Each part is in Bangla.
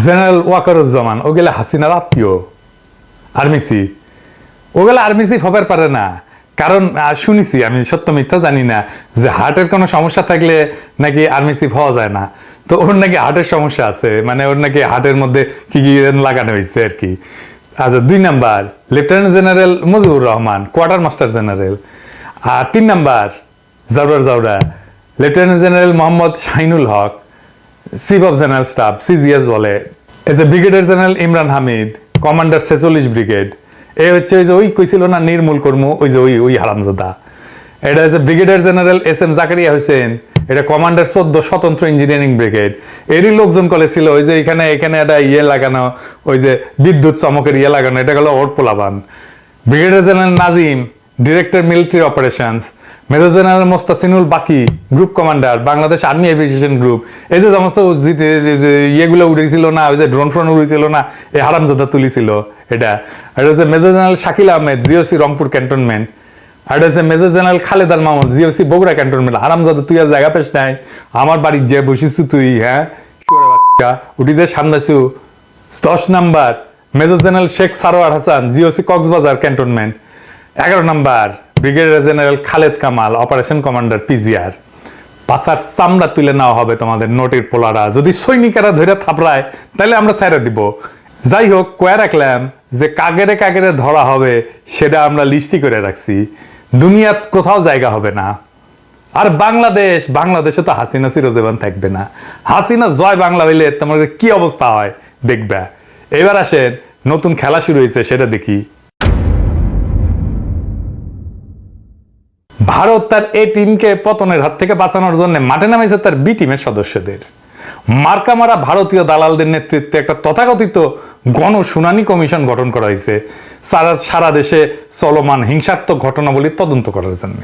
জেনারেল ওয়াকারুজ্জামান ওগুলা হাসিনার আত্মীয় আর্মি চিফ, ওগুলা আর্মি চিফ হবার পারে না। কারণ শুনেছি, আমি সত্য মিথ্যা জানি না, যে হার্টের কোনো সমস্যা থাকলে নাকি আর্মি চিফ হওয়া যায় না। তো ওর নাকি হার্টের সমস্যা আছে, মানে ওর নাকি হার্টের মধ্যে কি কি লাগানো হয়েছে আর কি। আচ্ছা, 2 number lieutenant general Mujibur Rahman, quartermaster general. আর 3 নাম্বার জাউরা lieutenant general Mohammad Shahinul Haque, chief of general staff, CGS বলে। এই যে brigadier general Imran Hamid, commander 46 brigade. এই হচ্ছে ওই যে ওই কইছিল না নির্মূল কর্মু, ওই যে ওই হারামজাদা। এটা হচ্ছে brigadier general SM Zakaria Hossain, এটা কমান্ডার 14 স্বতন্ত্র ইঞ্জিনিয়ারিং ব্রিগেড। এরই লোকজন করেছিল ওই যে এখানে একটা লাগানো, ওই যে বিদ্যুৎ চমকের লাগানো, এটা গেল ওর পোলাবান। Brigadier general Nazim, director military operations. Major general Mostasinul Baki, group commander, Bangladesh army aviation group. এই যে সমস্ত ইয়েগুলো উড়েছিল না, ওই যে ড্রোন ফ্রোন উড়েছিল না, এই হারামজাদা তুলিছিল এটা। এটা হচ্ছে major general Shakil Ahmed, GOC Rangpur cantonment. আর এটা হচ্ছে major general Khaled Al Mahmud, GOC Bogura cantonment. হারামজাদা তুই আর জায়গা পেস নাই, আমার বাড়ির যে বসিস তুই, হ্যাঁ বাচ্চা উঠি যে সামনাছু। 10 number major general Sheikh Sarwar Hasan, GOC Cox's Bazar cantonment. 11 number brigadier general Khaled Kamal, operation commander PGR। পাশার চামড়া তুলে নেওয়া হবে তোমাদের নোটের পোলারা, যদি সৈনিকেরা ধরে থাপড়ায় তাহলে আমরা ছেড়ে দিব। যাই হোক, কয়ে রাখলাম যে কাগেরে ধরা হবে, সেটা আমরা লিস্টি করে রাখছি। দুনিয়াত কোথাও জায়গা হবে না। আর বাংলাদেশে তো হাসিনা চিরজীবন থাকবে না। হাসিনা জয় বাংলা হইলে তোমাদের কি অবস্থা হয় দেখবা। এবার আসেন, নতুন খেলা শুরু হয়েছে, সেটা দেখি। ভারত তার এ টিমকে পতনের হাত থেকে বাঁচানোর জন্য মাঠে নামাইছে তার বি টিমের সদস্যদের। মার্কামারা ভারতীয় দালালদের নেতৃত্বে একটা তথাকথিত গণশুনানি কমিশন গঠন করা হয়েছে সারা দেশে চলমান হিংসাত্মক ঘটনাবলী তদন্ত করার জন্য।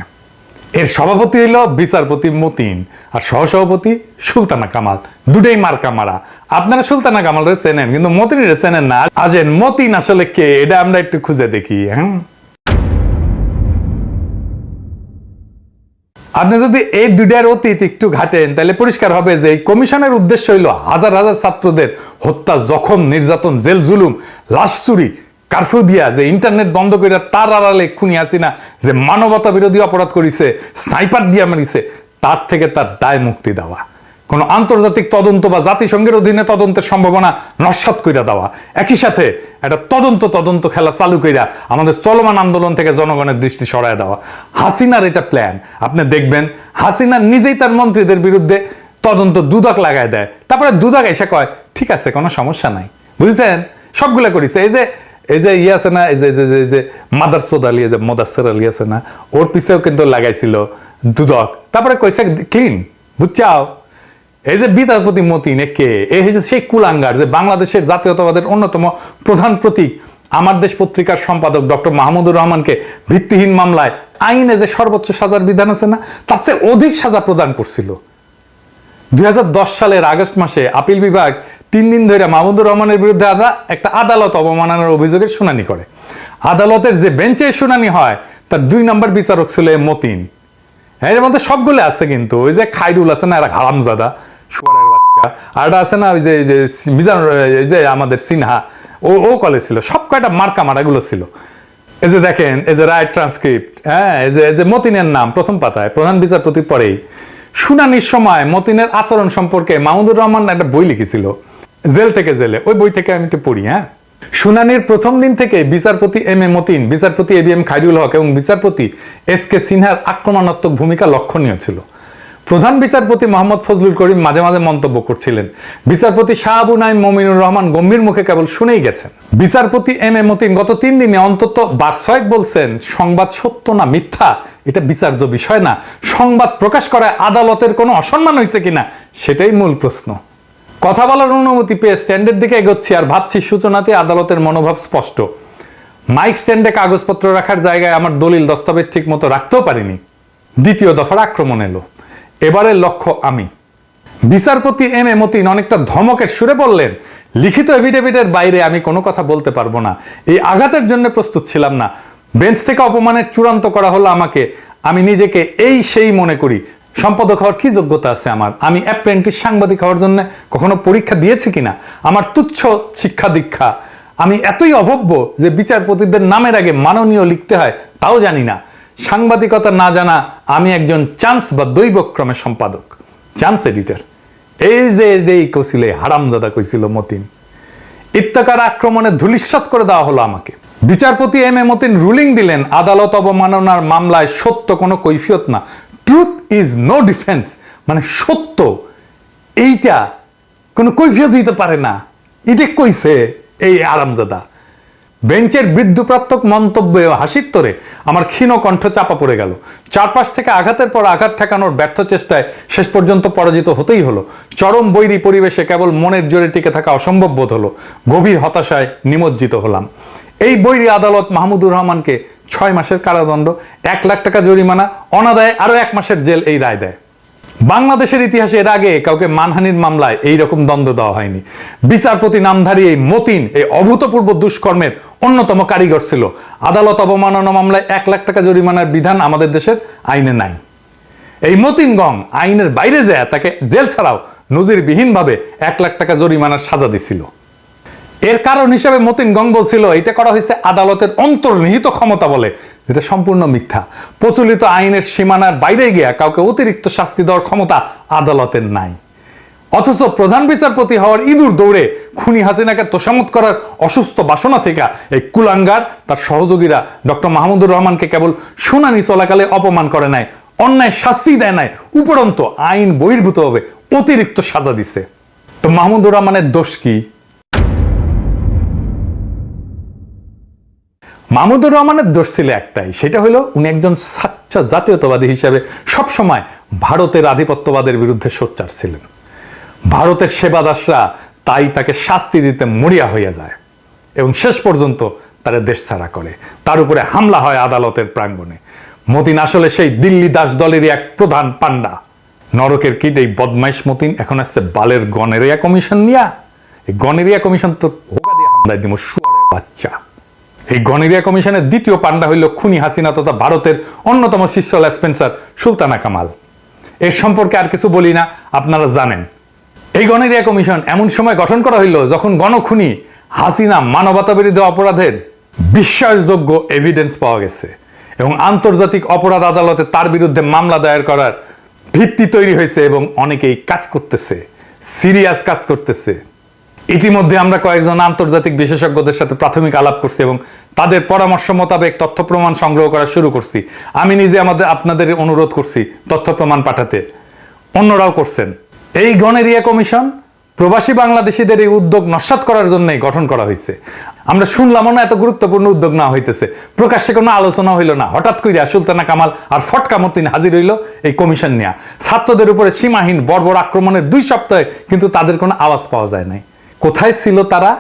এর সভাপতি হইল বিচারপতি মতিন, আর সহসভাপতি সুলতানা কামাল। দুটাই মার্কামারা। আপনারা সুলতানা কামালের চেনেন, কিন্তু মতিনের চেনেন না। আসেন, মতিন আসলে কে এটা আমরা একটু খুঁজে দেখি। হ্যাঁ, আপনি যদি এই দুইটার অতীত একটু ঘাটেন তাহলে পরিষ্কার হবে যে এই কমিশনের উদ্দেশ্য হইল হাজার হাজার ছাত্রদের হত্যা, জখম, নির্যাতন, জেল জুলুম, লাশ চুরি, কারফিউ দিয়া, যে ইন্টারনেট বন্ধ করে তার আড়ালে খুনি হাসিনা যে মানবতা বিরোধী অপরাধ করেছে, স্নাইপার দিয়া মারিছে, তার থেকে তার দায় মুক্তি দেওয়া, কোন আন্তর্জাতিক তদন্ত বা জাতিসংঘের অধীনে তদন্তের সম্ভাবনা নস্যাৎ কইরা দেওয়া, একই সাথে একটা তদন্ত খেলা চালু কইরা আমাদের চলমান আন্দোলন থেকে জনগণের দৃষ্টি সরায় দেওয়া। হাসিনার এটা প্ল্যান। আপনি দেখবেন হাসিনা নিজেই তার মন্ত্রীদের বিরুদ্ধে তদন্ত দুদক লাগায় দেয়, তারপরে দুদক এসে কয় ঠিক আছে, কোনো সমস্যা নাই। বুঝছেন, সবগুলা করেছে। এই যে ইয়ে আছে না, এই যে মাদারসোদ আলী, যে মোদাসের আলী আছে না, ওর পিছেও কিন্তু লাগাইছিল দুদক, তারপরে কইছে ক্লিন। বুঝছাও, এই যে বিচারপতি মতিন কে, এই হচ্ছে সেই কুলাঙ্গার যে বাংলাদেশের জাতীয়তাবাদের অন্যতম প্রধান প্রতীক আমার দেশ পত্রিকার সম্পাদক ডক্টর মাহমুদুর রহমানকে ভিত্তিহীন মামলায় আইনে যে সর্বোচ্চ সাজার বিধান আছে না, তার চেয়ে অধিক সাজা প্রদান করছিল। 2010 সালের আগস্ট মাসে আপিল বিভাগ 3 দিন ধরে মাহমুদুর রহমানের বিরুদ্ধে একটা আদালত অবমাননার অভিযোগের শুনানি করে। আদালতের যে বেঞ্চে শুনানি হয় তার 2 নম্বর বিচারক ছিল মতিন। এর মধ্যে সবগুলো আছে, কিন্তু ওই যে খাইরুল আছে না, এরা হারামজাদা শুয়ারের বাচ্চা, আর আছে না ওই যে আমাদের সিনহা, ও কলে ছিল। সব কয়টা মার্কা মারাগুলো ছিল। এই যে দেখেন, এই যে রাইট ট্রান্সক্রিপ্ট, হ্যাঁ, এই যে মতিনের নাম প্রথম পাতায়, প্রধান বিচারপতির পরেই। শুনানির সময় মতিনের আচরণ সম্পর্কে মাহমুদুর রহমান একটা বই লিখেছিল, জেল থেকে জেলে। ওই বই থেকে আমি একটু পড়ি। হ্যাঁ, শুনানির প্রথম দিন থেকে বিচারপতি M.A. মতিন, বিচারপতি A.B.M. খাইরুল হক এবং বিচারপতি S.K. সিনহার আক্রমণাত্মক ভূমিকা লক্ষণীয় ছিল। প্রধান বিচারপতি মোহাম্মদ ফজলুল করিম মাঝে মাঝে মন্তব্য করছিলেন। বিচারপতি শাহ আবু নাইম মমিনুর রহমান গম্ভীর মুখে কেবল শুনেই গেছেন। বিচারপতি M.A. মতিন গত 3 দিনে অন্তত 6বার বলছেন সংবাদ সত্য না মিথ্যা এটা বিচার্য বিষয় না, সংবাদ প্রকাশ করায় আদালতের কোনো অসম্মান হয়েছে কিনা সেটাই মূল প্রশ্ন। কথা বলার অনুমতি পেয়ে স্ট্যান্ডের দিকে এগোচ্ছি, আর ভাবছি সূচনাতে আদালতের মনোভাব স্পষ্ট। মাইক স্ট্যান্ডে কাগজপত্র রাখার জায়গায় আমার দলিল দস্তাবেজ ঠিক মতো রাখতেও পারিনি। দ্বিতীয় দফার আক্রমণ এলো। এবারের লক্ষ্য আমি। বিচারপতি M.A. মতিন অনেকটা ধমকের সুরে বললেন, লিখিত এফিডেভিটের বাইরে আমি কোনো কথা বলতে পারবো না। এই আঘাতের জন্য প্রস্তুত ছিলাম না। বেঞ্চ থেকে অপমানের চূড়ান্ত করা হলো আমাকে। আমি নিজেকে এই সেই মনে করি সম্পাদক হওয়ার কি যোগ্যতা আছে আমার? আমি অ্যাপ্রেন্টিস সাংবাদিক হওয়ার জন্য কখনো পরীক্ষা দিয়েছি কিনা? আমার তুচ্ছ শিক্ষা দীক্ষা, আমি এতই অভব্য যে বিচারপতিদের নামের আগে মাননীয় লিখতে হয় তাও জানি না। সাংবাদিকতা না জানা আমি একজন চান্স বা দৈবক্রমে সম্পাদক, চান্স এডিটর। এই যে এই কইছিল, হারামজাদা কইছিল মতিন, ইত্তেকার আক্রমণে ধূলিসাৎ করে দেওয়া হলো আমাকে। বিচারপতি এম এ মতিন রুলিং দিলেন, আদালত অবমাননার মামলায় সত্য কোনো কৈফিয়ত না, ট্রুথ ইজ নো ডিফেন্স। মানে সত্য এইটা কোনো কৈফিয়ত দিতে পারে না, এটা কইছে এই আরামজাদা। বেঞ্চের বৃদ্ধপ্রাত্যক মন্তব্যে হাসির তোরে আমার ক্ষীণ কণ্ঠ চাপা পড়ে গেল। চারপাশ থেকে আঘাতের পর আঘাত ঠেকানোর ব্যর্থ চেষ্টায় শেষ পর্যন্ত পরাজিত হতেই হলো। চরম বৈরী পরিবেশে কেবল মনের জোরে টিকে থাকা অসম্ভব বোধ হলো। গভীর হতাশায় নিমজ্জিত হলাম। এই বৈরী আদালত মাহমুদুর রহমানকে 6 মাসের কারাদণ্ড, 1 লাখ টাকা জরিমানা, অনাদায়ে আরো 1 মাসের জেল এই রায় দেয়। বাংলাদেশের ইতিহাসে এর আগে কাউকে মানহানির মামলায় এইরকম দণ্ড দেওয়া হয়নি। বিচারপতি নামধারী এই মতিন এই অভূতপূর্ব দুষ্কর্মের অন্যতম কারিগর ছিল। আদালত অবমাননা মামলায় 1 লাখ টাকা জরিমানার বিধান আমাদের দেশের আইনে নাই। এই মতিনগং আইনের বাইরে যায় তাকে জেল ছাড়াও নজিরবিহীনভাবে 1 লাখ টাকা জরিমানার সাজা দিছিল। এর কারণ হিসেবে মতিন গং বলছিল এটা করা হয়েছে আদালতের অন্তর্নিহিত ক্ষমতা বলে, যেটা সম্পূর্ণ মিথ্যা। প্রচলিত আইনের সীমানার বাইরে গিয়া কাউকে অতিরিক্ত শাস্তি দেওয়ার ক্ষমতা আদালতের নাই। অথচ প্রধান বিচারপতি হওয়ার ইঁদুর দৌড়ে খুনি হাসিনাকে তোষামত করার অসুস্থ বাসনা থেকে এই কুলাঙ্গার তার সহযোগীরা ডক্টর মাহমুদুর রহমানকে কেবল শুনানি চলাকালে অপমান করে নাই, অন্যায় শাস্তি দেয় নাই, উপরন্ত আইন বহির্ভূতভাবে অতিরিক্ত সাজা দিছে। তো মাহমুদুর রহমানের দোষ কি? মাহমুদুর রহমানের দোষ ছিল একটাই, সেটা হলো উনি একজন সাচ্চা জাতীয়তাবাদী হিসেবে সবসময় ভারতের আধিপত্যবাদের বিরুদ্ধে সোচ্চার ছিলেন। ভারতের সেবাদাসরা তাই তাকে শাস্তি দিতে মরিয়া হইয়া যায় এবং শেষ পর্যন্ত তারা দেশ ছাড়া করে। তার উপরে হামলা হয় আদালতের প্রাঙ্গণে। মতিন আসলে সেই দিল্লি দাস দলেরই এক প্রধান পান্ডা। নরকের কীট এই বদমাইশ মতিন এখন আসছে বালের গণেরিয়া কমিশন নিয়া। এই গণেরিয়া কমিশন তো হোকা দিয়ে হামলায় দিব, শুয়ারের বাচ্চা। এই গণেরিয়া কমিশনের দ্বিতীয় পান্ডা হইল খুনি হাসিনা তথা ভারতের অন্যতম শীর্ষ লেসপেন্সার সুলতানা কামাল। এর সম্পর্কে আর কিছু বলি না, আপনারা জানেন। এই গণেরিয়া কমিশন এমন সময় গঠন করা হইল যখন গণখুনি হাসিনা মানবতা বিরোধী অপরাধের বিশ্বাসযোগ্য এভিডেন্স পাওয়া গেছে এবং আন্তর্জাতিক অপরাধ আদালতে তার বিরুদ্ধে মামলা দায়ের করার ভিত্তি তৈরি হয়েছে এবং অনেকেই কাজ করতেছে, সিরিয়াস কাজ করতেছে। ইতিমধ্যে আমরা কয়েকজন আন্তর্জাতিক বিশেষজ্ঞদের সাথে প্রাথমিক আলাপ করছি এবং তাদের পরামর্শ মোতাবেক তথ্য প্রমাণ সংগ্রহ করা শুরু করছি। আমি নিজে আপনাদের অনুরোধ করছি তথ্য প্রমাণ পাঠাতে, অন্যরাও করছেন। এই গণেরিয়া কমিশন প্রবাসী বাংলাদেশিদের এই উদ্যোগ নস্যাৎ করার জন্যই গঠন করা হয়েছে। আমরা শুনলাম না এত গুরুত্বপূর্ণ উদ্যোগ না হইতেছে, প্রকাশ্যে কোনো আলোচনা হইল না, হঠাৎ কইরা সুলতানা কামাল আর ফটকা মতিন হাজির হইল এই কমিশন নিয়ে। ছাত্রদের উপরে সীমাহীন বর্বর আক্রমণের 2 সপ্তাহে কিন্তু তাদের কোনো আওয়াজ পাওয়া যায় নাই। কোথায় ছিল তারা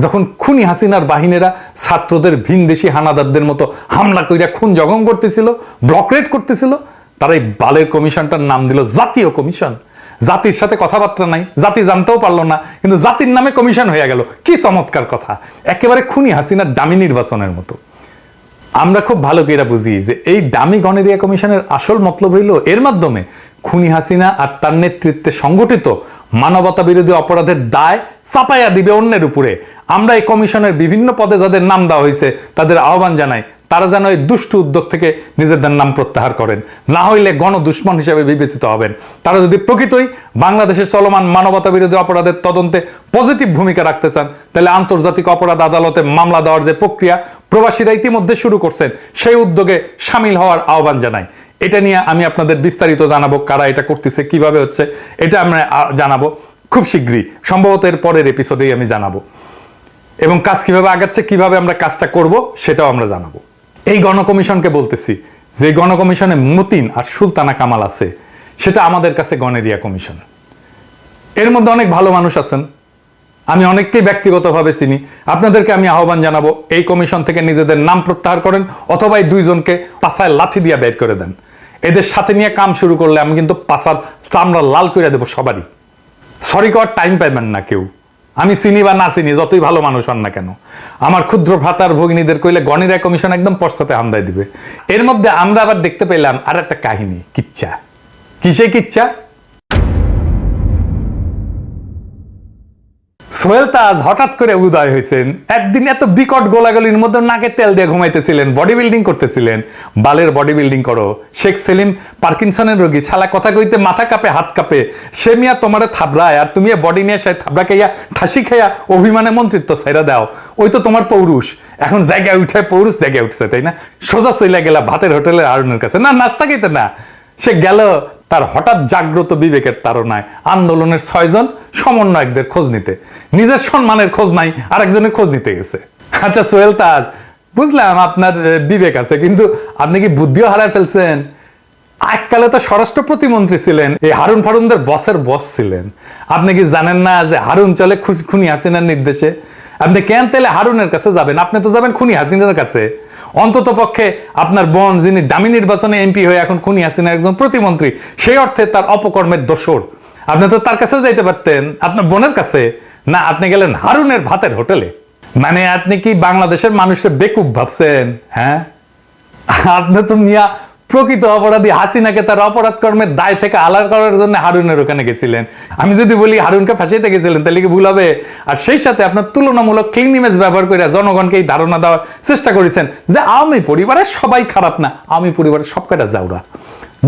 যখন খুনি হাসিনার বাহিনীরা ছাত্রদের ভিনদেশি হানাদারদের মতো হামলা কইরা খুন জখম করতেছিল, ব্লক রেড করতেছিল? তারা এই বালের কমিশনটার নাম দিল জাতীয় কমিশন। জাতির সাথে কথাবার্তা নাই, জাতি জানতেও পারলো না, কিন্তু জাতির নামে কমিশন হয়ে গেল। কি চমৎকার কথা, একেবারে খুনি হাসিনার ডামি নির্বাচনের মতো। আমরা খুব ভালো করে বুঝি যে এই ডামি গণেরিয়া কমিশনের আসল মতলব হইল এর মাধ্যমে খুনি হাসিনা আর তার নেতৃত্বে সংগঠিত মানবতা বিরোধী অপরাধের দায় চাপাইয়া দিবে অন্যের উপরে। আমরা এই কমিশনের বিভিন্ন পদে যাদের নাম দেওয়া হয়েছে তাদের আহ্বান জানাই তারা যেন এই দুষ্টু উদ্যোগ থেকে নিজেদের নাম প্রত্যাহার করেন, না হইলে গণদুশ্মন হিসেবে বিবেচিত হবেন। তারা যদি প্রকৃতই বাংলাদেশের চলমান মানবতা বিরোধী অপরাধের তদন্তে পজিটিভ ভূমিকা রাখতে চান, তাহলে আন্তর্জাতিক অপরাধ আদালতে মামলা দেওয়ার যে প্রক্রিয়া প্রবাসীরা ইতিমধ্যে শুরু করছেন, সেই উদ্যোগে সামিল হওয়ার আহ্বান জানাই। এটা নিয়ে আমি আপনাদের বিস্তারিত জানাবো, কারা এটা করতেছে, কিভাবে হচ্ছে, এটা আমরা জানাবো খুব শীঘ্রই, সম্ভবত এর পরের এপিসোডেই আমি জানাবো। এবং কাজ কিভাবে আগাচ্ছে, কিভাবে আমরা কাজটা করব সেটাও আমরা জানাবো। এই গণকমিশনকে বলতেছি যে গণকমিশনে মতিন আর সুলতানা কামাল আছে, সেটা আমাদের কাছে গণেরিয়া কমিশন। এর মধ্যে অনেক ভালো মানুষ আছেন, আমি অনেককেই ব্যক্তিগতভাবে চিনি। আপনাদেরকে আমি আহ্বান জানাবো এই কমিশন থেকে নিজেদের নাম প্রত্যাহার করেন, অথবা এই 2 জনকে পাছায় লাথি দিয়ে বের করে দেন। এদের সাথে নিয়ে কাম শুরু করলে আমি কিন্তু পাছার চামড়া লাল করে দেবো সবারই। সরি করার টাইম পাইবেন না কেউ, আমি চিনি বা না চিনি, যতই ভালো মানুষ হন না কেন। আমার ক্ষুদ্র ভ্রাতার ভগিনীদের কইলে গণেরিয়া কমিশন একদম পশ্চাতে হামদায় দিবে। এর মধ্যে আমরা আবার দেখতে পেলাম আর একটা কাহিনী, কিচ্ছা। কিসে কিচ্ছা? সোহেল তাজ হঠাৎ করে উদয় হয়েছেন। একদিন এত বিকট গোলাগুলির মধ্যে নাকে তেল দিয়ে ঘুমাইতেছিলেন, বডি বিল্ডিং করতেছিলেন। বালের বডি বিল্ডিং করো। শেখ সেলিম পার্কিনসনের রোগী, শালা কথা কইতে মাথা কাঁপে, হাত কাঁপে। সে মিয়া তোমারে থাবড়ায়, আর তুমি বডি নিয়ে সে থাবড়া খাইয়া ঠাসি খাইয়া অভিমানে মন্ত্রিত্ব ছাইরা দাও। ওই তো তোমার পৌরুষ। এখন জায়গায় উঠে পৌরুষ জায়গায় উঠছে, তাই না? সোজা চইলা গেলা ভাতের হোটেলের হারুনের কাছে। না, নাস্তা খাইতে না, সে গেল তার হঠাৎ জাগ্রত বিবেকের তাড়নায় আন্দোলনের 6 জন সমন্বয়কদের খোঁজ নিতে। নিজের সম্মানের খোঁজ নাই, আরেকজনের খোঁজ নিতে গেছে। আচ্ছা সোহেল তাজ, বুঝলাম আপনার বিবেক আছে, কিন্তু আপনি কি বুদ্ধিও হারায় ফেলছেন? এককালে তো স্বরাষ্ট্র প্রতিমন্ত্রী ছিলেন, এই হারুন ফারুনদের বসের বস ছিলেন। আপনি কি জানেন না যে হারুন চলে খুনি হাসিনার নির্দেশে? আপনি কেন তাহলে হারুনের কাছে যাবেন? আপনি তো যাবেন খুনি হাসিনার কাছে। অন্তত পক্ষে আপনার বোন, যিনি দামি নির্বাচনে এমপি হয়ে এখন খুনি হাসিনার একজন প্রতিমন্ত্রী, সেই অর্থে তার অপকর্মের দোষর। আপনি তো তার কাছেও যাইতে পারতেন, আপনার বোনের কাছে। না, আপনি গেলেন হারুনের ভাতের হোটেলে। মানে আপনি কি বাংলাদেশের মানুষের বেকুব ভাবছেন? হ্যাঁ, আপনি তো মিয়া প্রকৃত অপরাধী হাসিনাকে তার অপরাধ কর্মের দায় থেকে আলাদা করার জন্য হারুনের ওখানে গেছিলেন। আমি যদি বলি হারুনকে ফাঁসিতে গেছিলেন, তাহলে কি ভুল হবে? আর সেই সাথে আপনার তুলনামূলক ক্লিন ইমেজ ব্যবহার করে জনগণকে এই ধারণা দেওয়ার চেষ্টা করেছেন যে আওয়ামী পরিবারের সবাই খারাপ না, আওয়ামী পরিবারের সব কটা জাউরা,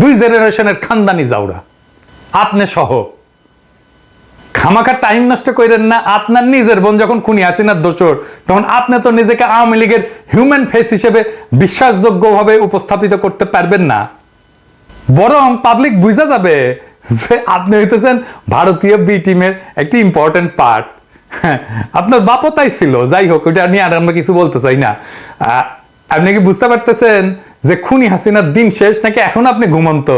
2 জেনারেশনের খানদানি জাউরা, আপনি সহ। খামাখা টাইম নষ্ট করেন না। আপনার নিজের বোন যখন খুনি হাসিনার দোষর, তখন আপনি তো নিজেকে আওয়ামী লীগের হিউম্যান ফেস হিসেবে বিশ্বাসযোগ্যভাবে উপস্থাপিত করতে পারবেন না। বরং পাবলিক বুঝা যাবে যে আপনি হইতেছেন ভারতীয় বি টিমের একটি ইম্পর্টেন্ট পার্ট। আপনার বাপও তাই ছিল। যাই হোক, ওইটা নিয়ে আর আমরা কিছু বলতে চাই না। আপনি কি বুঝতে পারতেছেন যে খুনি হাসিনার দিন শেষ, নাকি এখন আপনি ঘুমন্ত?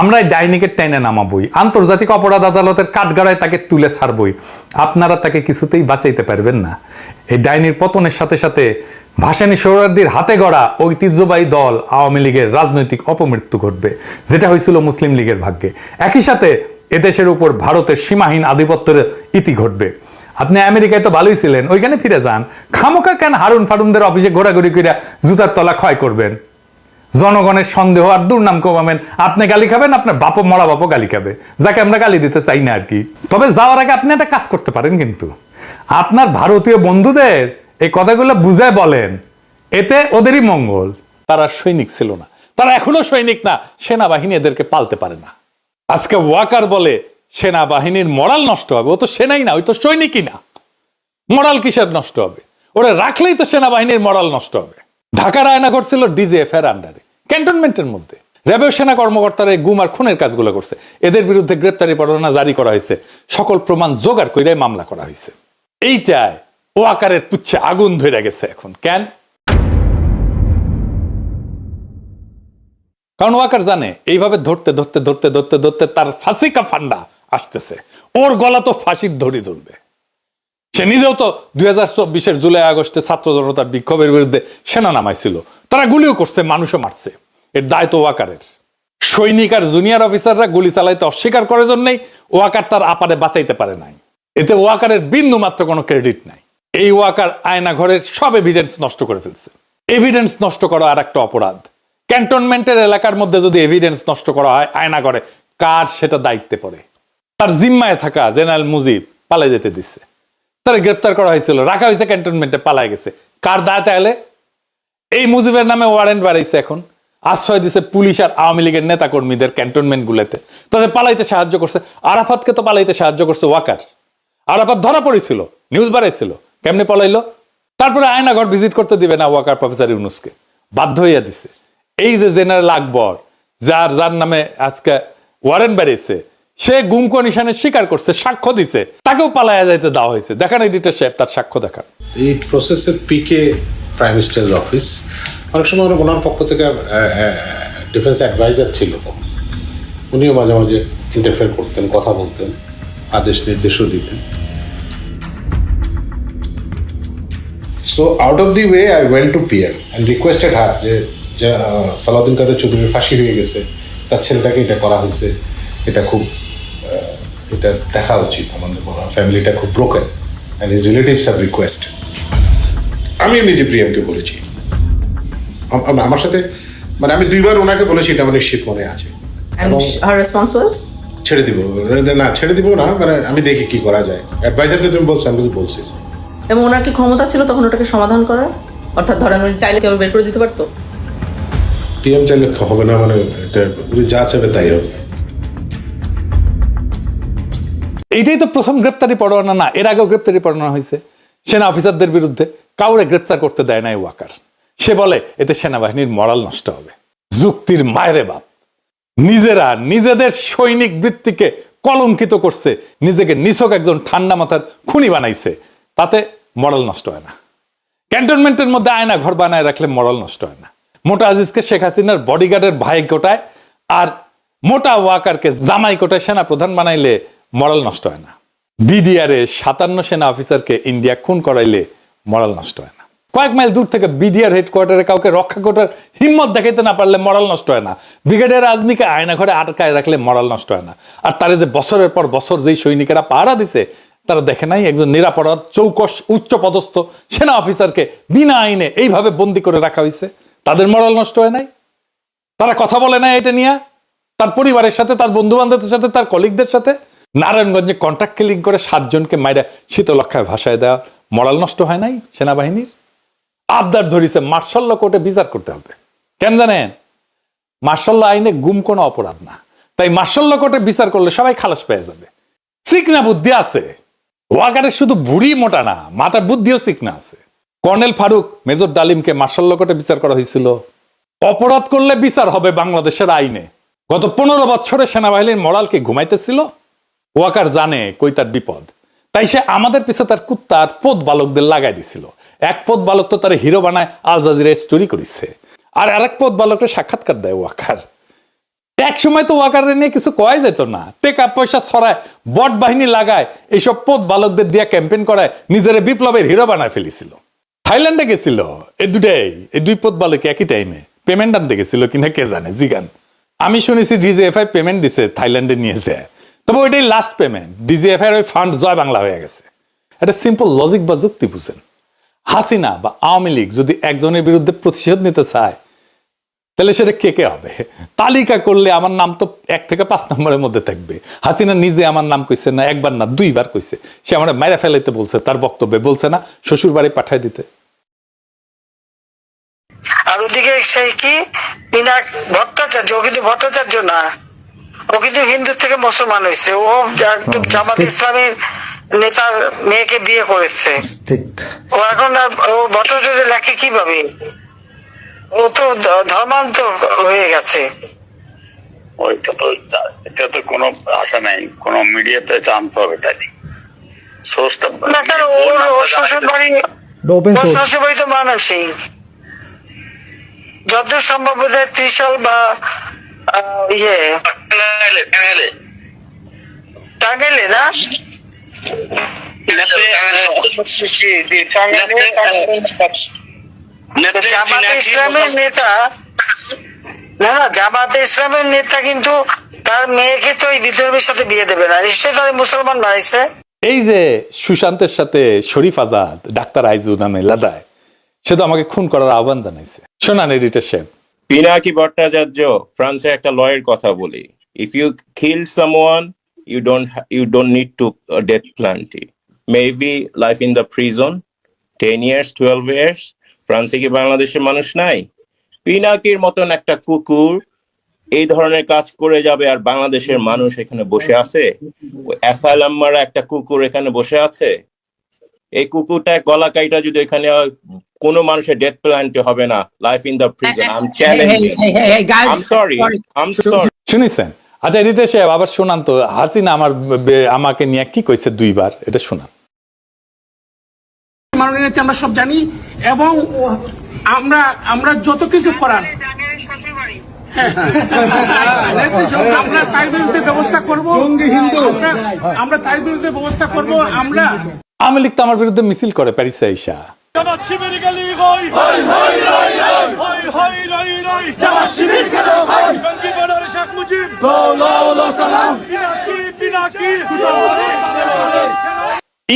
আমরা ডাইনিকে টেনে নামাবই, আন্তর্জাতিক অপরাধ আদালতের কাঠগড়ায় তাকে তুলে ছাড়বই। আপনারা তাকে কিছুতেই বাঁচাইতে পারবেন না। এই ডাইনির পতনের সাথে সাথে ভাসানী সোহরাওয়ার্দীর হাতে গড়া ঐতিহ্যবাহী দল আওয়ামী লীগের রাজনৈতিক অপমৃত্যু ঘটবে, যেটা হয়েছিল মুসলিম লীগের ভাগ্যে। একই সাথে এদেশের উপর ভারতের সীমাহীন আধিপত্যের ইতি ঘটবে। আপনি আমেরিকায় তো ভালোই ছিলেন, ওইখানে ফিরে যান। খামোকা কেন হারুন ফারুনদের অফিসে ঘোরাঘুরি করে জুতার তলা ক্ষয় করবেন? জনগণের সন্দেহ আর দুর্নাম কমাবেন। আপনি গালি খাবেন, আপনার বাপও, মরা বাপও গালি খাবে, যাকে আমরা গালি দিতে চাই না আর কি। তবে যাওয়ার আগে আপনি একটা কাজ করতে পারেন, কিন্তু আপনার ভারতীয় বন্ধুদের এই কথাগুলো বুঝায় বলেন, এতে ওদেরই মঙ্গল। তারা সৈনিক ছিল না, তারা এখনো সৈনিক না। সেনাবাহিনী এদেরকে পালতে পারে না। আজকে ওয়াকার বলে সেনাবাহিনীর মরাল নষ্ট হবে। ও তো সেনাই না, ওই তো সৈনিকই না। মরাল কিসের নষ্ট হবে? ওরা রাখলেই তো সেনাবাহিনীর মরাল নষ্ট হবে। ঢাকার আয়নাঘর ছিল ডিজিএফ এর আন্ডারে, ক্যান্টনমেন্টের মধ্যে। র্যাবের সেনা কর্মকর্তারা গুম আর খুনের কাজগুলো করছে। এদের বিরুদ্ধে গ্রেপ্তারি পরোয়ানা জারি করা হয়েছে, সকল প্রমাণ জোগাড় করে মামলা করা হয়েছে। এইটায় ওয়াকারের পুচ্ছে আগুন ধরে গেছে এখন। কেন? কারণ ওয়াকার জানে এইভাবে ধরতে ধরতে ধরতে ধরতে ধরতে তার ফাঁসি কা ফান্ডা আসতেছে। ওর গলা তো ফাঁসির দড়ি জ্বলবে। সে নিজেও তো 2024 জুলাই আগস্টে ছাত্র জনতার বিক্ষোভের বিরুদ্ধে সেনা নামাইছিল। তারা গুলিও করছে, মানুষও মারছে। এর দায় তো ওয়াকারের। সৈনিক আর জুনিয়র অফিসাররা গুলি চালাইতে অস্বীকার করার জন্যই ওয়াকার তার আপারে বাঁচাইতে পারে নাই। এতে ওয়াকারের বিন্দু মাত্র কোনো ক্রেডিট নাই। এই ওয়াকার আয়না ঘরের সব এভিডেন্স নষ্ট করে ফেলছে। এভিডেন্স নষ্ট করা আর একটা অপরাধ। ক্যান্টনমেন্টের এলাকার মধ্যে যদি এভিডেন্স নষ্ট করা হয় আয়না ঘরে, কার সেটা দায়িত্বে পড়ে? তার জিম্মায় থাকা জেনারেল মুজিব পালাই যেতে দিচ্ছে, তারা গ্রেপ্তার করা হয়েছিল, রাখা হয়েছে ক্যান্টনমেন্টে, পালাই গেছে। কার দায় তাহলে? এই মুজিবের নামে ওয়ারেন্ট বাড়াইছে, এখন আশ্রয় দিছে পুলিশ আর আওয়ামী লীগের নেতা কর্মীদের ক্যান্টনমেন্ট গুলোতে। তাদের পালাইতে সাহায্য করছে। আরাফাতকে তো পালাইতে সাহায্য করছে ওয়াকার। আরাফাত ধরা পড়েছিল, নিউজ বাড়াইছিল, কেমনে পলাইলো? তারপরে আয়নাঘর ভিজিট করতে দিবে না ওয়াকার প্রফেসর ইউনুসকে, বাধ্য হইয়া দিছে। এই যে জেনারেল আকবর, যার নামে আজকে ওয়ারেন্ট বাড়িয়েছে, সে গুম কমিশনে স্বীকার করছে, সাক্ষ্য দিছে, তাকেও পালাইয়া যাইতে দেওয়া হয়েছে। দেখান এডিটর সাহেব তার সাক্ষ্য দেখান। এই প্রসেসের পিকে প্রাইম মিনিস্টার্স অফিস, অনেক সময় ওনার পক্ষ থেকে ডিফেন্স অ্যাডভাইজার ছিল, তো উনিও মাঝে মাঝে ইন্টারফেয়ার করতেন, কথা বলতেন, আদেশ নির্দেশও দিতেন। So out of the way I went to PM and requested হার যে সালাউদ্দিন কাদের চৌধুরীর ফাঁসি হয়ে গেছে, তার ছেলেটাকে এটা করা হয়েছে, এটা খুব এটা দেখা উচিত, আমাদের ফ্যামিলিটা খুব broken and his relatives have requested. আমি নিজে প্রিয়ামকে বলেছি, আমার সাথে, মানে আমি 2বার ওনাকে বলেছি, এটা আমার নিশ্চিত মনে আছে। And her response was? ছেড়ে দিব না, ছেড়ে দিব না, মানে আমি দেখি কি করা যায়। অ্যাডভাইজারকে তুমি বলছো, আমি কিছু বলছি। এবং ওনার কি ক্ষমতা ছিল তখন ওটাকে সমাধান করার? অর্থাৎ ধরেন উনি চাইলে কেউ বের করে দিতে পারতো? পিএম চাইলে হবে না, মানে এটা উনি যা চাইবে তাই হবে। এইটাই তো প্রথম গ্রেপ্তারি পরোয়ানা না, এর আগেও গ্রেপ্তারি পরোয়ানা হয়েছে সেনা অফিসারদের বিরুদ্ধে, কাউরে গ্রেপ্তার করতে দেয় নাই ওয়াকার। সে বলে এতে সেনাবাহিনীর মরাল নষ্ট হবে। যুক্তির মায়েরে বাপ, নিজেরা নিজেদের সৈনিক বৃত্তিকে কলঙ্কিত করছে, নিজেকে নিছক একজন ঠান্ডা মাথার খুনি বানাইছে, তাতে মরাল নষ্ট হয় না। ক্যান্টনমেন্টের মধ্যে আয়না ঘর বানায় রাখলে মরাল নষ্ট হয় না। মোটা আজিজকে শেখ হাসিনার বডিগার্ডের ভাই কোটায় আর মোটা ওয়াকারকে জামাই কোটায় সেনা প্রধান বানাইলে মরাল নষ্ট হয় না। বিডিআরে 57 সেনা অফিসারকে ইন্ডিয়া খুন করাইলে মরাল নষ্ট হয় না। কয়েক মাইল দূর থেকে বিডিআর হেডকোয়ার্টারে কাউকে রক্ষা করার হিম্মত দেখাইতে না পারলে মরাল নষ্ট হয় না। ব্রিগেডিয়ার আজমিকে আয়না ঘরে আটকায় রাখলে মরাল নষ্ট হয় না। আর তারে যে বছরের পর বছর যেই সৈনিকেরা পাহারা দিছে, তারা দেখে নাই একজন নিরাপরাধ চৌকস উচ্চ পদস্থ সেনা অফিসারকে বিনা আইনে এইভাবে বন্দি করে রাখা হয়েছে, তাদের মরাল নষ্ট হয় নাই? তারা কথা বলে না এটা নিয়ে তার পরিবারের সাথে, তার বন্ধু বান্ধবদের সাথে, তার কলিগদের সাথে? নারায়ণগঞ্জে কন্ট্রাক্ট কিলিং করে 7 জনকে মাইরা শীতলক্ষায় ভাসায় দেওয়া মরাল নষ্ট হয় নাই সেনাবাহিনীর? আবদার ধরিছে মার্শাল কোর্টে বিচার করতে হবে। কেন জানেন? মার্শাল আইনে গুম কোনো অপরাধ না, তাই মার্শাল কোর্টে বিচার করলে সবাই খালাস পেয়ে যাবে। চিকনা বুদ্ধি আছে ওয়াকারের, শুধু বুড়ি মোটা না, মাথার বুদ্ধিও চিকনা আছে। কর্নেল ফারুক, মেজর ডালিমকে মার্শাল কোর্টে বিচার করা হয়েছিল। অপরাধ করলে বিচার হবে বাংলাদেশের আইনে। গত 15 বছরে সেনাবাহিনীর মরাল কি ঘুমাইতেছিল? ওয়াকার জানে কই তার বিপদ, তাই সে আমাদের পিছে তার কুত্তা আর পোত বালকদের লাগাই দিছিল। এক পোত বালক তো তার হিরো বানায় আল জাজিরায় স্টোরি করেছে, আর আরেক পোত বালকের সাক্ষাৎকার দেয় ওয়াকার। এক সময় তো ওয়াকারের নিয়ে কিছু কয় যেত না, টেকা পয়সা ছড়ায়, বট বাহিনী লাগায়, এইসব পোত বালকদের দিয়ে ক্যাম্পেইন করায় নিজের বিপ্লবের হিরো বানায় ফেলেছিল। থাইল্যান্ডে গেছিল এই দুই পোত বালক একই টাইমে, পেমেন্ট আনতে গেছিল কিনা কে জানে, জিগান। আমি শুনেছি ডিজিএফআই পেমেন্ট দিছে থাইল্যান্ডে নিয়েছে, তবে ওইটাই লাস্ট পেমেন্ট। ডিজিএফআই ওই ফান্ড জয় বাংলা হয়ে গেছে। এটা সিম্পল লজিক বা যুক্তি বুঝেন। হাসিনা বা আওয়ামী লীগ যদি একজনের বিরুদ্ধে প্রতিশোধ নিতে চায়, তাহলে সেটা কে কে হবে? তালিকা করলে আমার নাম তো 1 থেকে 5 নম্বরের মধ্যে থাকবে। হাসিনা নিজে আমার নাম কইছে না, একবার না 2 বার কইছে। সে আমার মাইরা ফেলাইতে বলছে, তার বক্তব্যে বলছে না শ্বশুর বাড়ি পাঠায় দিতে। আর ওদিকে সেই কি পিনাক ভট্টাচার্য, ও কিন্তু ভট্টাচার্য না, ও কিন্তু হিন্দু থেকে মুসলমান হয়েছে। ও জামাত ইসলামের নেতার মেয়েকে বিয়ে করেছে। ও এখন ও ভট্টাচার্য লেখে কিভাবে? ও তো ধর্মান্তর হয়ে গেছে। এটা তো কোনো আশা নাই, কোনো মিডিয়াতে জানতে হবে তাই সোর্সটা না। কেন ওর শ্বশুর বাড়ি, ওর শ্বশুর বাড়ি তো মানসী, যতদূর সম্ভব বোধহয় ত্রিশাল বা টাঙ্গাইলে না, জামাতে ইসলামের নেতা না, জামাতে ইসলামের নেতা কিন্তু তার মেয়েকে তো এই বিধর্মীর সাথে বিয়ে দেবে না, নিশ্চয়ই তার মুসলমান বানাইছে। এই যে সুশান্তের সাথে শরীফ আজাদ, ডাক্তার আইজু নামে লাদায়, সে তো আমাকে খুন করার আহ্বান জানাইছে। শোনান এডিটর সাহেব। পিনাকি ভট্টাচার্য ফ্রান্সে একটা লয়ের কথা বলি, if you kill someone you don't need to death penalty, maybe life in the prison 10 years 12 years. ফ্রান্সে কি বাংলাদেশের মানুষ নাই? পিনাকির মতন একটা কুকুর এই ধরনের কাজ করে যাবে আর বাংলাদেশের মানুষ এখানে বসে আছে? অ্যাসাইলাম মারা একটা কুকুর এখানে বসে আছে। এই কুকুরটা গলা কাইটা যদি এখানে কোনো মানুষের ডেথ পেনাল্টি হবে না, life in the prison. I am challenging. I'm sorry. শুনিছেন? আচ্ছা এডিটর সাহেব আবার শোনান তো, হাসিনা আমাকে নিয়ে কি কইছে 2 বার, এটা শোনান। মাননীয় নেত্রী আমরা সব জানি, এবং আমরা যত কিছু করার আমরা তার বিরুদ্ধে ব্যবস্থা করবো। আমরা তার বিরুদ্ধে ব্যবস্থা করবো। আমরা আওয়ামী লীগ তো আমার বিরুদ্ধে মিছিল করে প্যারিসে আইসা।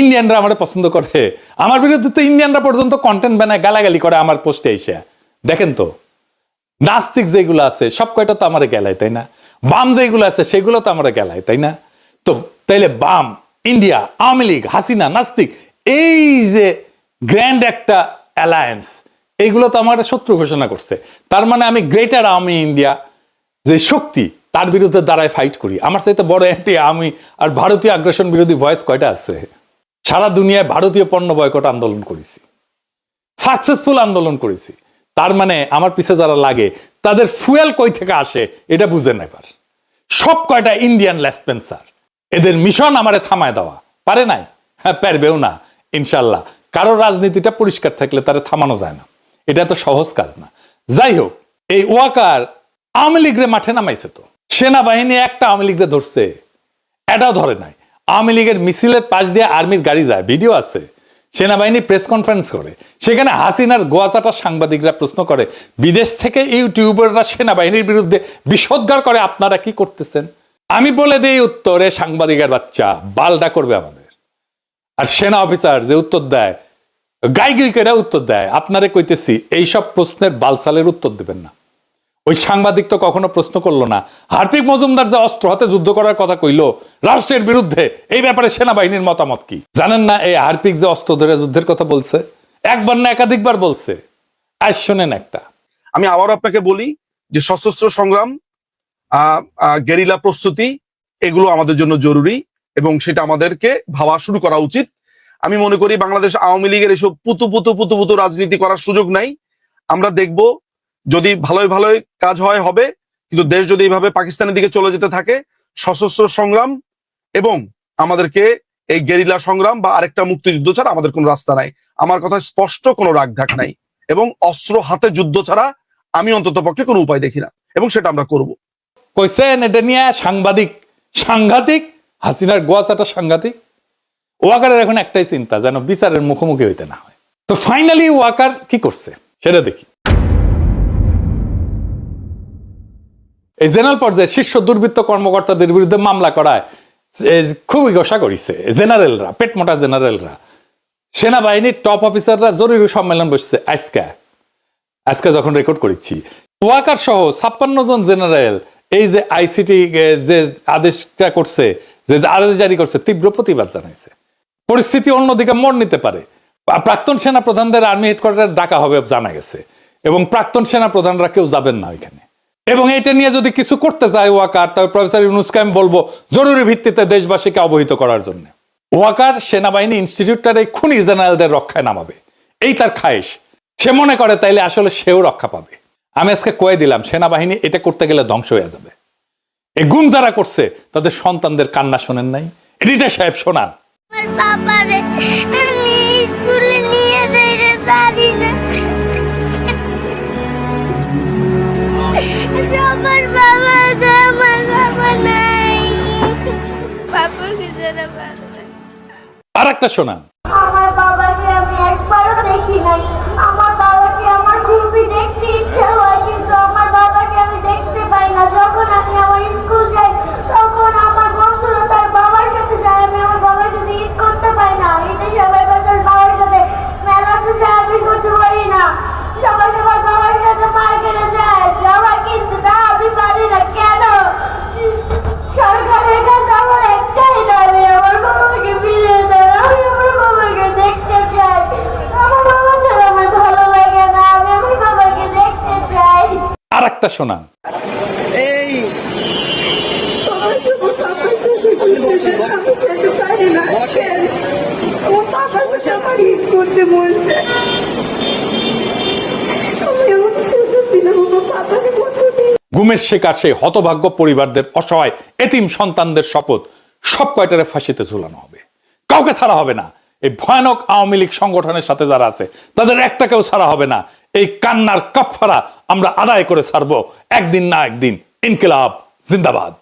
ইন্ডিয়ানরা আমার পছন্দ করে, আমার বিরুদ্ধে তো ইন্ডিয়ানরা পর্যন্ত কন্টেন্ট বানায় গালাগালি করে আমার পোস্টে এসে। দেখেন তো নাস্তিক যেগুলো আছে সব কয়টা তো আমার গেলায়, তাই না? বাম যেগুলো আছে সেগুলো তো আমরা গেলাই, তাই না? তো তাইলে বাম, ইন্ডিয়া, আওয়ামী লীগ, হাসিনা, নাস্তিক, এই যে গ্র্যান্ড একটা অ্যালায়েন্স, এইগুলো তো আমার শত্রু ঘোষণা করছে। তার মানে আমি গ্রেটার আওয়ামী ইন্ডিয়া যে শক্তি, তার বিরুদ্ধে দাঁড়ায় ফাইট করি। আমার চাইতে বড় অ্যান্টি আওয়ামী আর ভারতীয় আগ্রাসন বিরোধী ভয়েস কয়টা আছে? সারা দুনিয়ায় ভারতীয় পণ্য বয়কট আন্দোলন করেছি, সাকসেসফুল আন্দোলন করেছি। তার মানে আমার পিছে যারা লাগে তাদের ফুয়েল কই থেকে আসে এটা বুঝে নেবার। সব কয়টা ইন্ডিয়ান লেসপেন্সার, এদের মিশন আমারে থামায় দেওয়া, পারে নাই? হ্যাঁ, পারবেও না ইনশাল্লাহ। কারো রাজনীতিটা পরিষ্কার থাকলে তারা থামানো যায় না, এটা তো সহজ কাজ না। যাই হোক, এই ওয়াকার আওয়ামী লীগরে মাঠে নামাইছে, তো সেনাবাহিনী একটা আওয়ামী লীগরে ধরছে, এটাও ধরে নাই। আওয়ামী লীগের মিছিলের পাশ দিয়ে আর্মির গাড়ি যায়, ভিডিও আছে। সেনাবাহিনী প্রেস কনফারেন্স করে, সেখানে হাসিনার গোয়াচাটা সাংবাদিকরা প্রশ্ন করে, বিদেশ থেকে ইউটিউবাররা সেনাবাহিনীর বিরুদ্ধে বিষোদ্গার করে, আপনারা কি করতেছেন? আমি বলে দিই উত্তরে, সাংবাদিকের বাচ্চা বালডা করবে আমাদের। আর সেনা অফিসার যে উত্তর দেয়, গাইগুইকেরা উত্তর দেয়, আপনারে কইতেছি এইসব প্রশ্নের বালসালের উত্তর দেবেন না। ওই সাংবাদিক তো কখনো প্রশ্ন করলো না হার্পিক মজুমদার যে অস্ত্র হাতে যুদ্ধ করার কথা কইলো রাষ্ট্রের বিরুদ্ধে, এই ব্যাপারে সেনাবাহিনীর মতামত কি? জানেন না এই হার্পিক যে অস্ত্র ধরে যুদ্ধের কথা বলছে, একবার না একাধিকবার বলছে। আজ শোনেন একটা। আমি আবারও আপনাকে বলি যে সশস্ত্র সংগ্রাম, গেরিলা প্রস্তুতি, এগুলো আমাদের জন্য জরুরি এবং সেটা আমাদেরকে ভাবা শুরু করা উচিত। আমি মনে করি বাংলাদেশ আওয়ামী লীগের এসব পুতু রাজনীতি করার সুযোগ নাই। আমরা দেখব যদি ভালোই কাজ হয় হবে, কিন্তু দেশ যদি এইভাবে পাকিস্তানের দিকে চলে যেতে থাকে, সশস্ত্র সংগ্রাম এবং আমাদেরকে এই গেরিলা সংগ্রাম বা আরেকটা মুক্তিযুদ্ধ ছাড়া আমাদের কোনো রাস্তা নাই। আমার কথা স্পষ্ট, কোনো রাগঢাক নাই এবং অস্ত্র হাতে যুদ্ধ ছাড়া আমি অন্তত পক্ষে কোনো উপায় দেখি না, এবং সেটা আমরা করব। কইছেন এটা নিয়ে সাংঘাতিক হাসিনার গোয়াচাটা সাংঘাতিক। ওয়াকারের এখন একটাই চিন্তা, যেন বিচারের মুখোমুখি হইতে না হয়। তো ফাইনালি ওয়াকার কি করছে সেটা দেখি। এই জেনারেল পর্যায়ে শীর্ষ দুর্বৃত্ত কর্মকর্তাদের বিরুদ্ধে মামলা করায় খুবই গোসা করেছে জেনারেলরা, পেটমোটা জেনারেলরা। সেনাবাহিনীর টপ অফিসাররা জরুরি সম্মেলন বসছে আজকে যখন রেকর্ড করেছি। ওয়াকার সহ 56 জন জেনারেল এই যে আইসিটি যে আদেশটা করছে, যে আদেশ জারি করছে, তীব্র প্রতিবাদ জানাইছে। পরিস্থিতি অন্যদিকে মোড় নিতে পারে। প্রাক্তন সেনা প্রধানদের আর্মি হেডকোয়ার্টারে ডাকা হবে জানা গেছে, এবং প্রাক্তন সেনা প্রধানরা কেউ যাবেন না ওইখানে। এবং এটা নিয়ে যদি কিছু করতে চায় ওয়াকার, তবে প্রফেসর ইউনূসকে আমি বলবো জরুরি ভিত্তিতে দেশবাসীকে অবহিত করার জন্য। ওয়াকার সেনাবাহিনী ইনস্টিটিউটটার এই খুনি জেনারেলদের রক্ষায় নামাবে, এই তার খায়েশ। সে মনে করে তাইলে আসলে সেও রক্ষা পাবে। আমি আজকে কয়ে দিলাম, সেনাবাহিনী এটা করতে গেলে ধ্বংস হয়ে যাবে। এই গুম যারা করছে তাদের সন্তানদের কান্না শোনেন নাই? এডিটা সাহেব শোনান। আর একটা শোনান। আমার বাবাকে আমি একবারও দেখি নাই। আমার বাবাকে আমার খুবই দেখতে ইচ্ছে হয়, কিন্তু আমার বাবাকে আমি দেখতে পাই না। যখন আমি আমার স্কুল যাই তখন আমার বন্ধুরা তার বাবার সাথে যায়, আমি আমার বাবার সাথে ঈদ করতে পাই না। ঈদে সবাই তার বাবার সাথে মেলাতে যায়, আমি করতে পারি না। সবাই সবার বাবার সাথে মার্কেটে যায়, জামা কিনতে, তা আমি পারি না। কেন? সরকারের কাছে আমার একটাই দাবি, আমার বাবাকে ফিরিয়ে দেয়। আমি আমার বাবাকে দেখতে চাই। আমার বাবা ছাড়া আমার ভালো লাগে না, আমি আমার বাবাকে দেখতে চাই। আর একটা শোনান। গুমের শিকার সেই হতভাগ্য পরিবারদের অসহায় এতিম সন্তানদের শপথ, সব কয়টারে ফাঁসিতে ঝুলানো হবে, কাউকে ছাড়া হবে না। এই ভয়ানক আওয়ামী লীগ সংগঠনের সাথে যারা আছে তাদের একটাকেও ছাড়া হবে না। এই কান্নার কাফারা আমরা আদায় করে ছাড়বো একদিন না একদিন। ইনকিলাব জিন্দাবাদ।